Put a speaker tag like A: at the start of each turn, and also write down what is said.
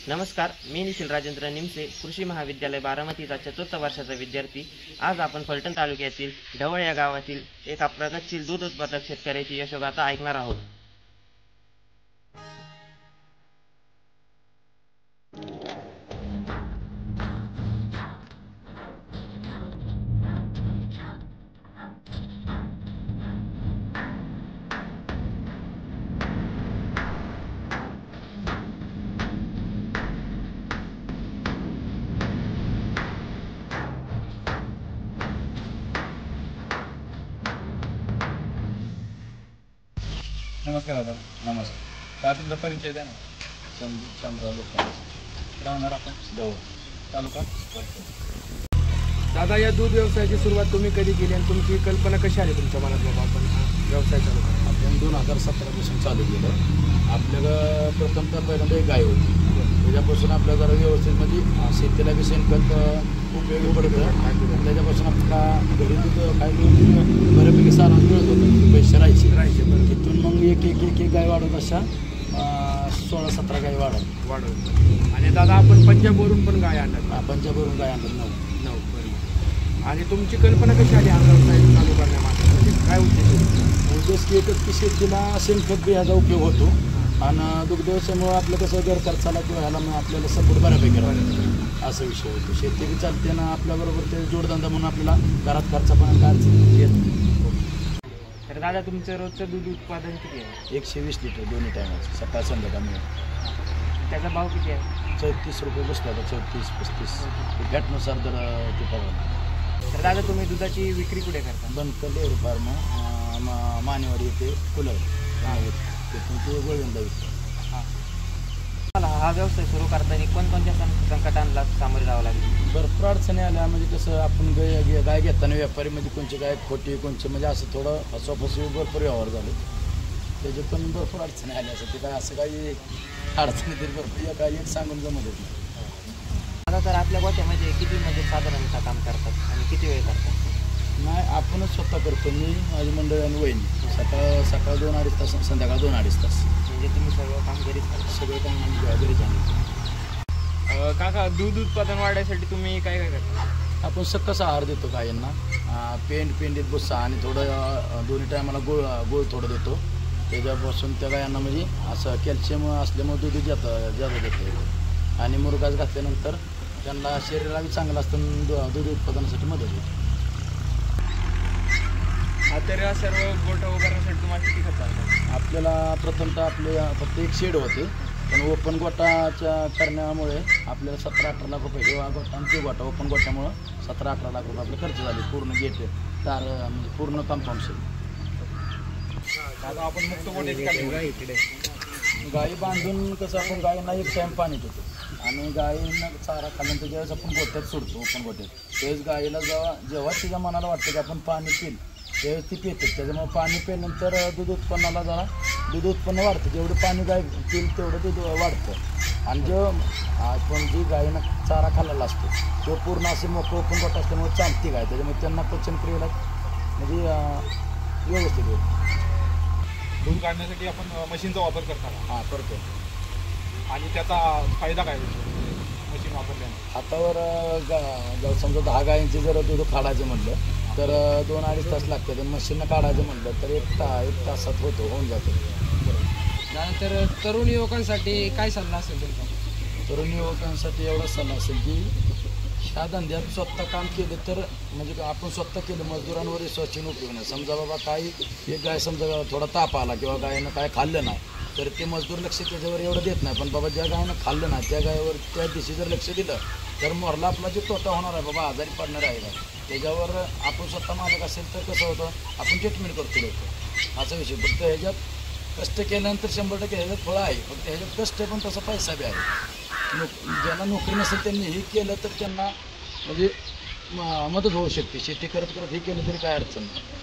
A: नमस्कार, मी निखिल राजेंद्र निमसे, कृषी महाविद्यालय बारामतीचा 4थ्या वर्षाचा विद्यार्थी. आज आपण फलटण तालुक्यातील ढवळ या गावातील एका प्रगतशील दूध उत्पादक शेतकऱ्याची यशोगाथा ऐकणार आहोत.
B: नमस्कार दादा.
C: नमस्कार.
B: काय तुमचा परिचय द्या ना.
C: चंद्रा लोक
B: राहणार आपण
C: जवळ
B: तालुका. दादा, या दूध व्यवसायाची सुरुवात तुम्ही कधी केली आणि तुमची कल्पना कशी आली तुमच्या मनात बाबा आपण हा व्यवसाय चालू करू?
C: आपण 2017 पासून चालू केलं. आपल्याला प्रथमतः पहिल्यांदा एक गाय होती. त्याच्यापासून आपल्या जरा व्यवस्थित म्हणजे शेतीला बी शेणखत उपयोगी पडतं. त्याच्यापासून आपल्याला घरी दूध काय दूध बऱ्यापैकी सारा मिळत होतं, पैसे राहायचे. तिथून मग एक गाय वाढवत अशा 16-17 गाय
B: वाढवत. आणि दादा, आपण पंजाबवरून पण गाय आणतात.
C: पंजाबवरून गाय आणतात 9.
B: बरोबर. आणि तुमची कल्पना कशी आली हा व्यवसाय चालू करण्यामागे, म्हणजे काय
C: उद्देश की एकच की शेतीला शेणखत बी ह्याचा उपयोग होतो आणि दुग्ध व्यवसायामुळे आपलं कसं घर खर्चाला किंवा ह्याला मग आपल्याला सपोर्ट बऱ्यापैकी राहतो, असा विषय होतो. शेती बी चालते ना आपल्याबरोबर, ते जोडधंदा म्हणून आपल्याला घरात खर्च पण काय अडचण येत.
A: तर दादा, तुमचं रोजचं दूध उत्पादन किती आहे?
C: 120 लिटर दोन्ही टायमाचं, सकाळ संध्याकाळ मिळून.
A: त्याचा भाव किती आहे?
C: 34 रुपये बसला होता, 34-35 फॅटनुसार दर ते पडला.
A: तर दादा, तुम्ही दुधाची विक्री कुठे करता?
C: बनकर डेअरी फार्म मानेवाडी येथे कुलर तिथून ते गोळवंदा विकतो.
A: मला हा व्यवसाय सुरू करताना कोणकोणत्या संकटांना सामोरे जावं लागेल?
C: भरपूर अडचणी आल्या. म्हणजे कसं आपण गाय घेताना व्यापारी म्हणजे कोणची गाय खोटी, कोणचे म्हणजे असं थोडं फसवाफसवी भरपूर व्यवहार झाले. त्याच्यात पण भरपूर अडचणी आल्या. असं ते काय असं काही अडचणी तरी भरपूर काय एक सांगून जमत नाही.
A: आता तर आपल्या गोठ्यामध्ये किती म्हणजे साधारणतः काम करतात आणि किती वेळ करतात?
C: नाही, आपणच स्वतः करतो. मी, माझी मंडळी आणि वहिनी. सकाळ 2-2.5 तास, संध्याकाळ 2-2.5 तास.
A: म्हणजे तुम्ही सगळं काम घरीच करता?
C: सगळं काम आम्ही घरीच आणतो.
B: काका, दूध उत्पादन वाढण्यासाठी तुम्ही काय काय करता?
C: आपण सकस आहार देतो गायींना. पेंडीत भुस्सा आणि थोडं दोन्ही टायमाला गुळ थोडं देतो. त्याच्यापासून त्या गायांना म्हणजे असं कॅल्शियम असल्यामुळे दूध जादा देतो. आणि मुरघास घातल्यानंतर त्यांना शरीराला चांगलं असतं, दूध उत्पादनासाठी मदत होते.
B: आता सर्व गोठा उभारण्यासाठी तुम्हाला किती खर्च आला?
C: आपल्याला प्रथमतः आपले फक्त एक शेड होते, पण ओपन गोठाच्या करण्यामुळे आपल्याला 17-18 लाख रुपये, किंवा गोठा आणि ते गोठा ओपन गोठ्यामुळं 17-18 लाख रुपये आपले खर्च झाले. पूर्ण गेट तार म्हणजे पूर्ण कंपाऊंड शेड.
B: आता आपण मुक्त गोठ्याची काळजी इकडे
C: गायी बांधून कसं आपण गायींना एक टाईम पाणी देतो आणि गायींना चारा खाल्यानंतर ज्यावेळेस आपण गोठ्यात सोडतो, ओपन गोठ्यात, त्यावेळेस गायीला जेव्हा तिच्या मनाला वाटतं की आपण पाणी पिल, त्यावेळेस ती पिते. त्याच्यामुळे पाणी पिल्यानंतर दूध उत्पन्न वाढतं. जेवढं पाणी गाय पिल तेवढं दूध वाढतं. आणि जो आपण जी गायीनं चारा खाल्लेला असतो तो पूर्ण असे मोकळं ओपन गोठा असल्यामुळे चालती गाय, त्याच्यामुळे त्यांना पचनक्रियेला म्हणजे व्यवस्थित होतं.
B: दूध काढण्यासाठी आपण मशीनचा वापर करता?
C: करतो.
B: आणि त्याचा फायदा काय होतो मशीन वापरल्याने?
C: हातावर समजा 10 गायींचे जर दूध काढायचं म्हटलं तर 2-2.5 तास लागतात. आणि मशीननं काढायचं म्हटलं तर 1 तासात होऊन जातं.
D: त्यानंतर तरुण युवकांसाठी काय सल्ला असेल तुमचा?
C: तरुण युवकांसाठी एवढा सल्ला असेल की ह्या धंद्यात स्वतः काम केलं तर, म्हणजे आपण स्वतः केलं, मजदुरांवर विश्वासाने उपयोग नाही. समजा बाबा काही एक गाय समजा थोडा ताप आला किंवा गायनं काय खाल्लं नाही तर ते मजदूर लक्ष त्याच्यावर एवढं देत नाही. पण बाबा ज्या गायनं खाल्लं नाही त्या गायवर त्या दिवशी जर लक्ष दिलं तर मोरला आपला जे तोटा होणार आहे, बाबा आजारी पडणार आहे का, त्याच्यावर आपण स्वतः मालक असेल तर कसं होतं, आपण ट्रीटमेंट करतो लोक, असा विषय. फक्त ह्याच्यात कष्ट केल्यानंतर 100% ह्याच्यात फळं आहे. फक्त ह्याच्यात कष्ट पण तसा पैसा बी आहे. ज्यांना नोकरी नसेल त्यांनी हे केलं तर त्यांना म्हणजे मदत होऊ शकते. शेती करत हे केलं तरी काय अडचण नाही.